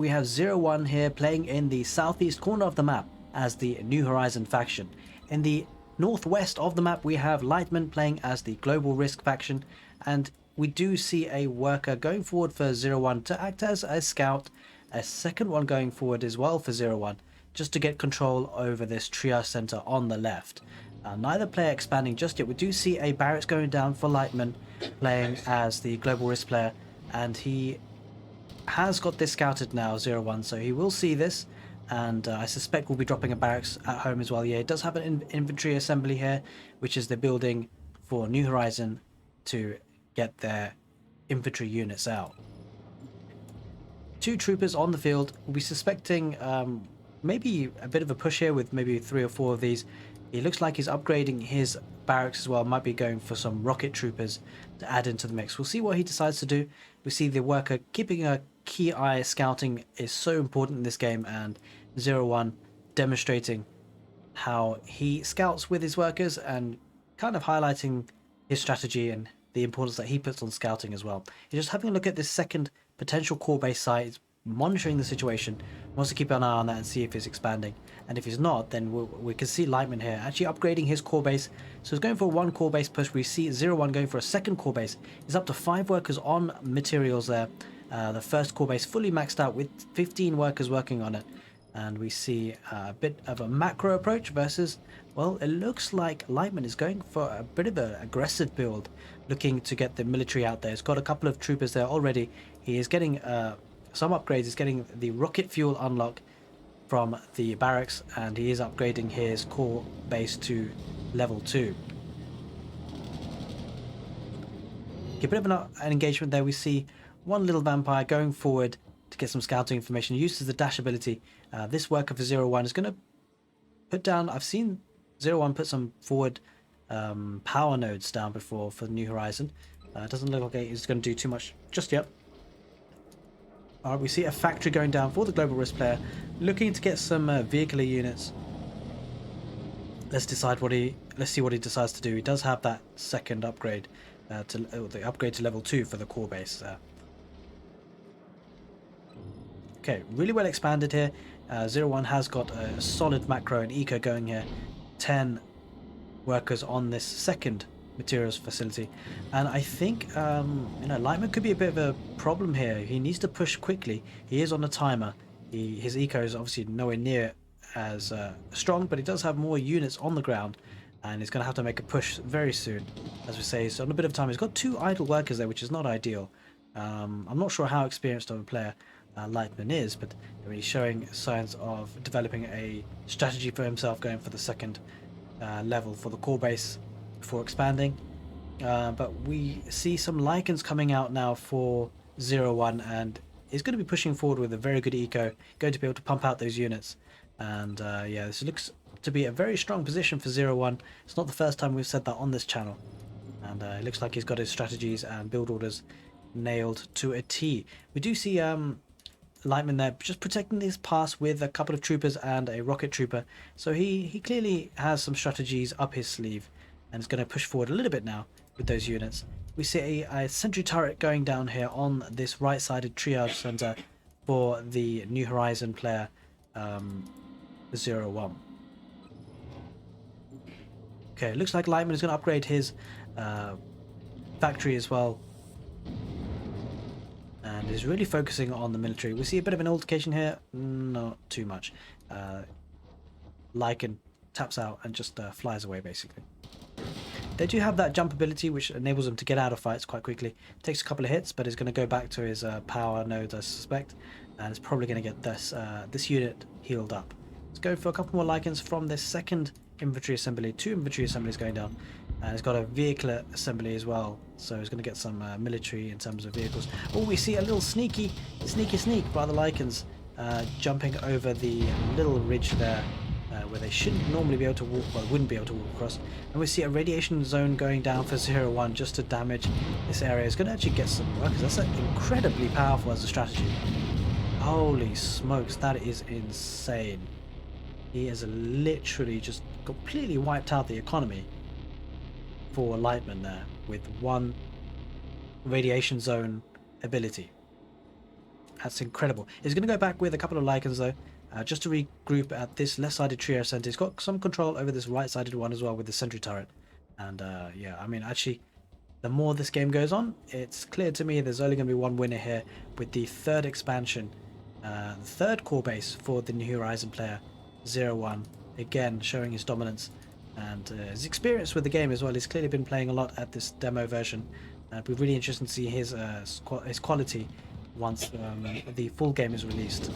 We have 0-1 here playing in the southeast corner of the map as the New Horizon faction. In the northwest of the map we have Lightman playing as the Global Risk faction, and we do see a worker going forward for 0-1 to act as a scout, a second one going forward as well for 0-1 just to get control over this triage center on the left. Neither player expanding just yet. We do see a barracks going down for Lightman playing as the Global Risk player, and he has got this scouted now, 0-1, so he will see this, and I suspect we'll be dropping a barracks at home as well. Yeah, it does have an infantry assembly here, which is the building for New Horizon to get their infantry units out. Two troopers on the field. We'll be suspecting maybe a bit of a push here with maybe 3 or 4 of these. It looks like he's upgrading his barracks as well. Might be going for some rocket troopers to add into the mix. We'll see what he decides to do. We see the worker keeping a key eye. Scouting is so important in this game, and 0-1 demonstrating how he scouts with his workers and kind of highlighting his strategy and the importance that he puts on scouting as well. He's just having a look at this second potential core base site. He's monitoring the situation, wants to keep an eye on that and see if it's expanding, and if he's not, then we can see Lightman here actually upgrading his core base. So he's going for one core base push. We see 0-1 going for a second core base. He's up to 5 workers on materials there. The first core base fully maxed out with 15 workers working on it, and we see a bit of a macro approach versus, well, it looks like Lightman is going for a bit of an aggressive build, looking to get the military out there. He's got a couple of troopers there already. He is getting some upgrades. He's getting the rocket fuel unlock from the barracks, and he is upgrading his core base to level 2. Okay, a bit of an engagement there. We see one little vampire going forward to get some scouting information. He uses the dash ability. This worker for 0-1 is going to put down, I've seen 0-1 put some forward power nodes down before for New Horizon. Doesn't look like he's going to do too much just yet. We see a factory going down for the Global Risk player, looking to get some vehicular units. Let's see what he decides to do. He does have that second upgrade, the upgrade to level 2 for the core base. Okay, really well expanded here. 0-1 has got a solid macro and eco going here. 10 workers on this second materials facility, and I think Lightman could be a bit of a problem here. He needs to push quickly. He is on a timer. His eco is obviously nowhere near as strong, but he does have more units on the ground, and he's going to have to make a push very soon. As we say, he's on a bit of time. He's got 2 idle workers there, which is not ideal. I'm not sure how experienced of a player Lightman is, but he's showing signs of developing a strategy for himself, going for the second level for the core base before expanding. But we see some lichens coming out now for 0-1, and is going to be pushing forward with a very good eco, going to be able to pump out those units. And yeah, this looks to be a very strong position for 0-1. It's not the first time we've said that on this channel, and it looks like he's got his strategies and build orders nailed to a T. We do see Lightman there just protecting this pass with a couple of troopers and a rocket trooper, so he clearly has some strategies up his sleeve, and is going to push forward a little bit now with those units. We see a sentry turret going down here on this right-sided triage center for the New Horizon player 0-1. Okay, looks like Lightman is going to upgrade his factory as well, and is really focusing on the military. We see a bit of an altercation here, not too much. Lycan taps out and just flies away basically. They do have that jump ability, which enables them to get out of fights quite quickly. Takes a couple of hits, but is going to go back to his power nodes, I suspect, and is probably going to get this unit healed up. Let's go for a couple more Lycans from this second infantry assembly. 2 infantry assemblies going down, and it's got a vehicular assembly as well, so he's going to get some military in terms of vehicles. Oh, we see a little sneak by the Lycans jumping over the little ridge there, where they shouldn't normally be able to walk, well, wouldn't be able to walk across. And we see a radiation zone going down for 0-1 just to damage this area. It's going to actually get some workers. That's incredibly powerful as a strategy. Holy smokes, that is insane. He has literally just completely wiped out the economy for Lightman there with one radiation zone ability. That's incredible. He's going to go back with a couple of Lycans though, just to regroup at this left-sided trio center. He's got some control over this right-sided one as well with the sentry turret. And yeah, I mean, actually, the more this game goes on, it's clear to me there's only going to be one winner here with the third expansion, the third core base for the New Horizon player, 01. Again, showing his dominance and his experience with the game as well. He's clearly been playing a lot at this demo version. It'll be really interesting to see his quality once the full game is released.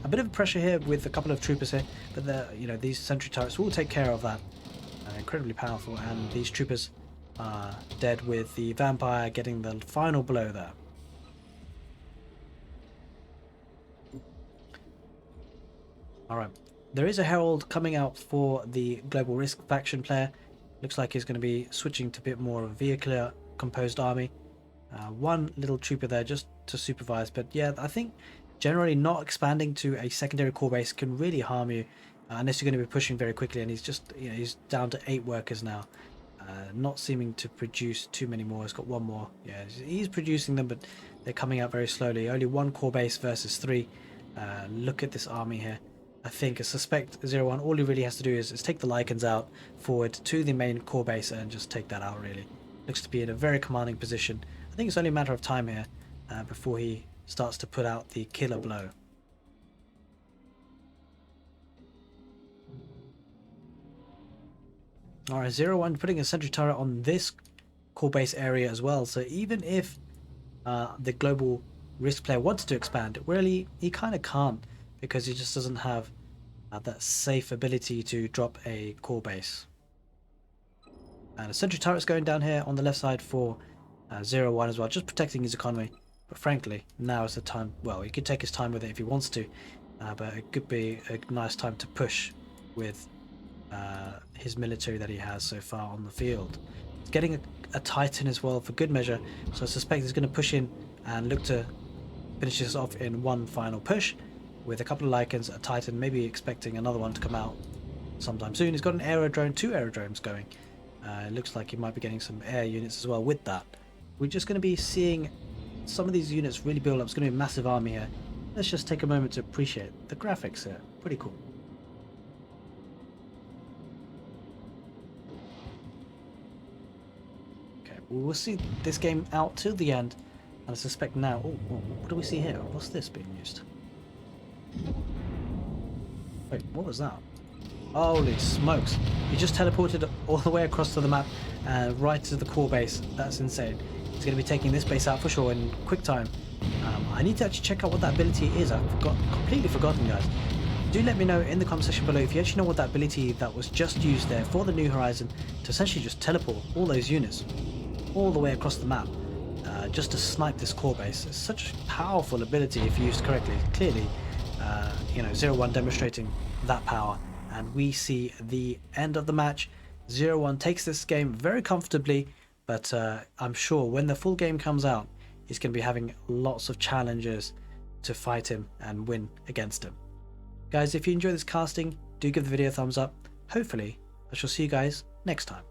A bit of pressure here with a couple of troopers here, but these sentry turrets will take care of that. Incredibly powerful, and these troopers are dead with the vampire getting the final blow there. Alright, there is a herald coming out for the Global Risk faction player. Looks like he's going to be switching to a bit more of a vehicular composed army. One little trooper there just to supervise, but yeah, I think generally not expanding to a secondary core base can really harm you unless you're going to be pushing very quickly, and he's just, he's down to 8 workers now, not seeming to produce too many more. He's got one more. Yeah, he's producing them, but they're coming out very slowly. Only 1 core base versus 3. Look at this army here. I suspect 01, all he really has to do is take the Lycans out forward to the main core base and just take that out really. Looks to be in a very commanding position. I think it's only a matter of time here before he starts to put out the killer blow. Alright, 01 putting a sentry turret on this core base area as well. So even if the Global Risk player wanted to expand, really he kind of can't, because he just doesn't have that safe ability to drop a core base. And a sentry turret's going down here on the left side for 01 as well, just protecting his economy. But frankly, now is the time. Well, he could take his time with it if he wants to, but it could be a nice time to push with his military that he has so far on the field. He's getting a Titan as well for good measure, so I suspect he's going to push in and look to finish this off in one final push with a couple of Lycans, a Titan, maybe expecting another one to come out sometime soon. He's got an aerodrome, 2 aerodromes going. It looks like he might be getting some air units as well with that. We're just going to be seeing some of these units really build up. It's going to be a massive army here. Let's just take a moment to appreciate the graphics here. Pretty cool. Okay, we'll see this game out till the end, and I suspect now... Oh, what do we see here? What's this being used? Wait, what was that? Holy smokes. He just teleported all the way across to the map and right to the core base. That's insane. He's going to be taking this base out for sure in quick time. I need to actually check out what that ability is. I've completely forgotten, guys. Do let me know in the comment section below if you actually know what that ability that was just used there for the New Horizon to essentially just teleport all those units all the way across the map just to snipe this core base. It's such a powerful ability if used correctly. Clearly, 01 demonstrating that power. And we see the end of the match. 01 takes this game very comfortably, but I'm sure when the full game comes out, he's going to be having lots of challenges to fight him and win against him. Guys, if you enjoy this casting, do give the video a thumbs up. Hopefully, I shall see you guys next time.